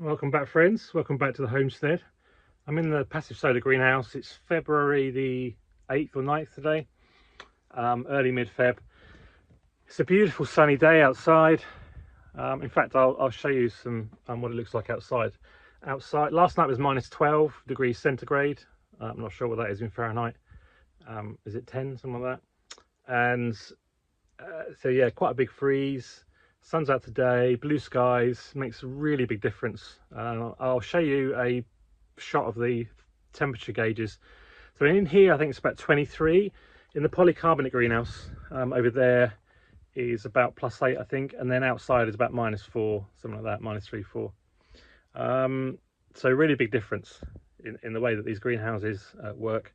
Welcome back, friends. Welcome back to the homestead. I'm in the passive solar greenhouse. It's February the 8th or 9th today, early mid-Feb. It's a beautiful sunny day outside. In fact, I'll show you some what it looks like outside. Last night was minus 12 degrees centigrade. I'm not sure what that is in Fahrenheit. Is it 10, something like that? And so yeah, quite a big freeze. Sun's out today, blue skies, makes a really big difference. I'll show you a shot of the temperature gauges. So in here, I think it's about 23. In the polycarbonate greenhouse over there is about +8, I think, and then outside is about -4, something like that, -3, 4. So really big difference in the way that these greenhouses work.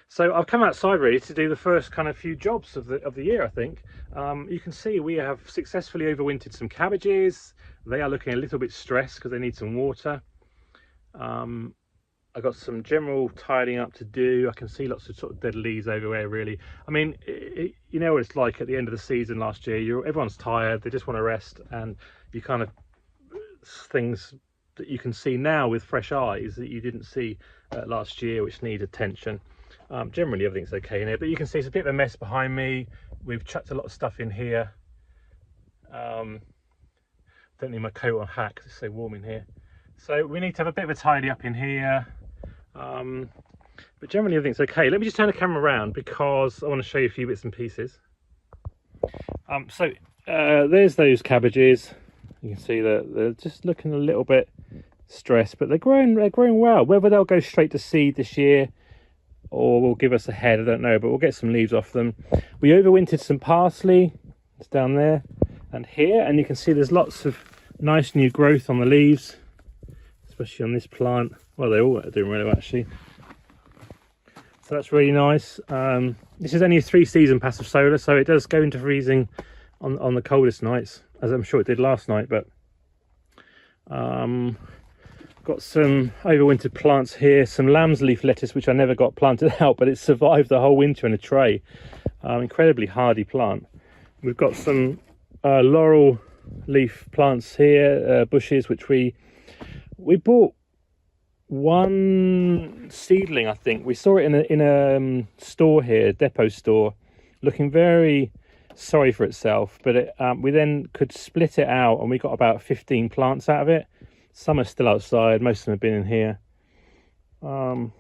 So I've come outside really to do the first kind of few jobs of the year, I think. You can see we have successfully overwintered some cabbages. They are looking a little bit stressed because they need some water. I've got some general tidying up to do. I can see lots of sort of dead leaves everywhere really. I mean, you know what it's like at the end of the season last year. Everyone's tired, they just want to rest, and you kind of things that you can see now with fresh eyes that you didn't see last year, which need attention. Generally everything's okay in here, but you can see it's a bit of a mess behind me. We've chucked a lot of stuff in here. Don't need my coat or hat because it's so warm in here. So we need to have a bit of a tidy up in here. But generally everything's okay. Let me just turn the camera around because I want to show you a few bits and pieces. There's those cabbages. You can see that they're just looking a little bit stressed, but they're growing well. Whether they'll go straight to seed this year or will give us a head, I don't know, but we'll get some leaves off them. We overwintered some parsley. It's down there and here, and you can see there's lots of nice new growth on the leaves, especially on this plant. Well, they all are doing really well actually, so that's really nice. This is only a 3-season passive solar, so it does go into freezing on the coldest nights, as I'm sure it did last night. But got some overwintered plants here, some lamb's leaf lettuce which I never got planted out, but it survived the whole winter in a tray. Incredibly hardy plant. We've got some laurel leaf plants here, bushes, which we bought one seedling, I think. We saw it in a store here, depot store, looking very sorry for itself, but we then could split it out and we got about 15 plants out of it. Some are still outside, most of them have been in here. And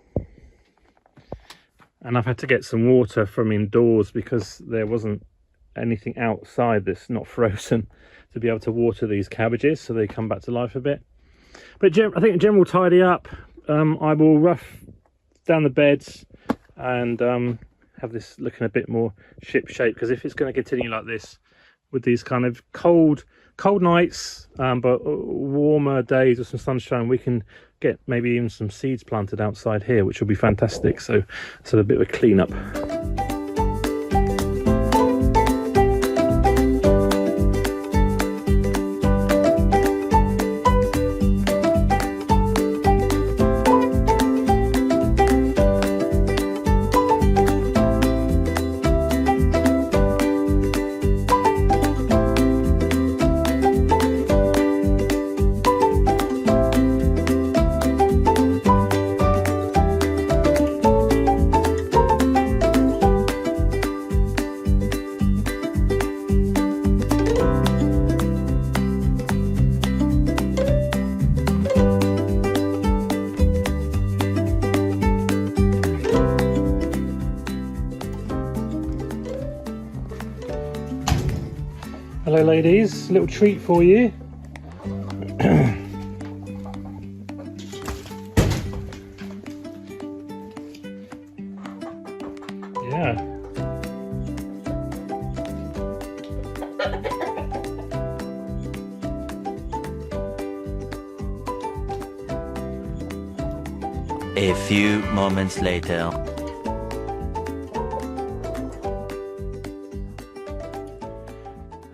I've had to get some water from indoors because there wasn't anything outside that's not frozen to be able to water these cabbages so they come back to life a bit. But I think general tidy up. I will rough down the beds and have this looking a bit more ship shape, because if it's going to continue like this with these kind of cold nights but warmer days with some sunshine, we can get maybe even some seeds planted outside here, which will be fantastic. So a bit of a clean-up. Hello ladies, a little treat for you. Yeah. A few moments later.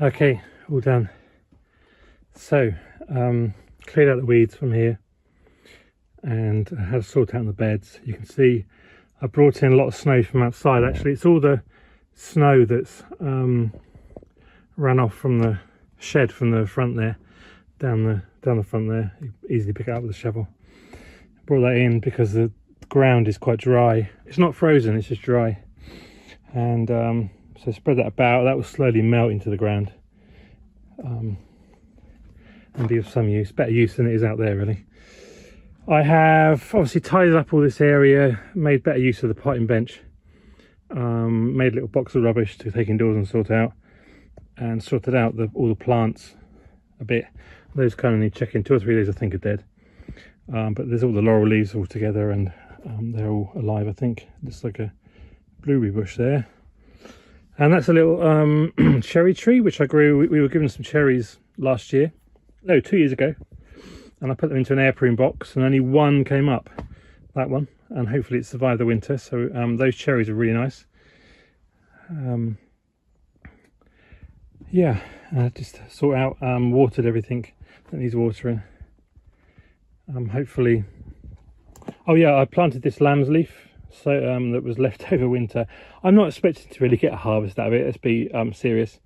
Okay, all done. So cleared out the weeds from here and I had to sort out the beds. You can see I brought in a lot of snow from outside. Actually, it's all the snow that's ran off from the shed from the front there. down the front there. You can easily pick it up with a shovel. Brought that in because the ground is quite dry. It's not frozen, it's just dry. And so spread that about. That will slowly melt into the ground and be of some use, better use than it is out there really. I have obviously tidied up all this area, made better use of the potting bench, made a little box of rubbish to take indoors and sort out, and sorted out all the plants a bit. Those kind of need checking. 2 or 3 of these I think are dead, but there's all the laurel leaves all together, and they're all alive. I think looks like a blueberry bush there, and that's a little cherry tree which I grew. We were given some cherries last year, no, 2 years ago, and I put them into an air prune box, and only one came up, that one, and hopefully it survived the winter. So those cherries are really nice. Yeah, just sort out, watered everything that needs watering. Hopefully, oh yeah, I planted this lamb's leaf, so that was left over winter. I'm not expecting to really get a harvest out of it, let's be serious.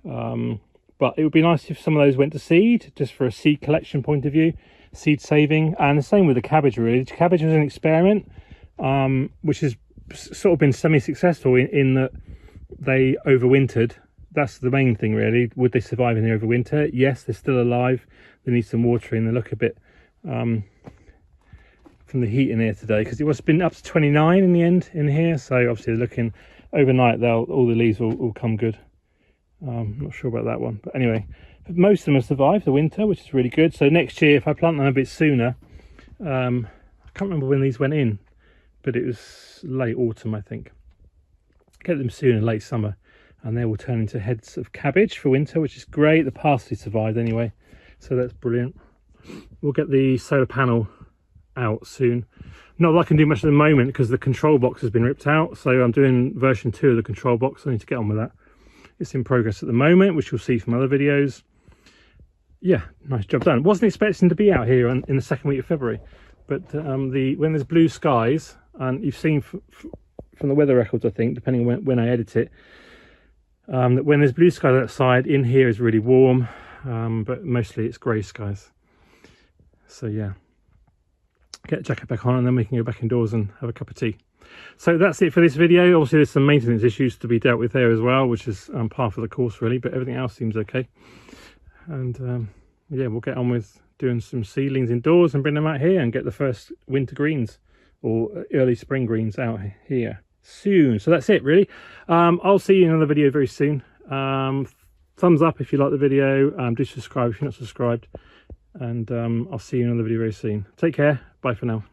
But it would be nice if some of those went to seed, just for a seed collection point of view, seed saving. And the same with the cabbage really. The cabbage was an experiment, which has sort of been semi-successful in that they overwintered. That's the main thing really. Would they survive in the overwinter? Yes, they're still alive. They need some watering. They look a bit from the heat in here today, because it was been up to 29 in the end in here. So obviously they're looking overnight. All the leaves will come good. I'm not sure about that one, but anyway, most of them have survived the winter, which is really good. So next year, if I plant them a bit sooner, I can't remember when these went in, but it was late autumn I think. Get them sooner, late summer, and they will turn into heads of cabbage for winter, which is great. The parsley survived anyway, so that's brilliant. We'll get the solar panel out soon. Not that I can do much at the moment because the control box has been ripped out, so I'm doing version 2 of the control box. I need to get on with that. It's in progress at the moment, which you'll see from other videos. Yeah, nice job done. Wasn't expecting to be out here in the second week of February, but when there's blue skies, and you've seen from the weather records, I think, depending on when I edit it, that when there's blue skies outside, in here is really warm, but mostly it's grey skies. So yeah, get the jacket back on, and then we can go back indoors and have a cup of tea. So that's it for this video. Obviously there's some maintenance issues to be dealt with there as well, which is par for the course really, but everything else seems okay. And yeah, we'll get on with doing some seedlings indoors and bring them out here and get the first winter greens or early spring greens out here soon. So that's it really. I'll see you in another video very soon. Thumbs up if you like the video, do subscribe if you're not subscribed, and I'll see you in another video very soon. Take care, bye for now.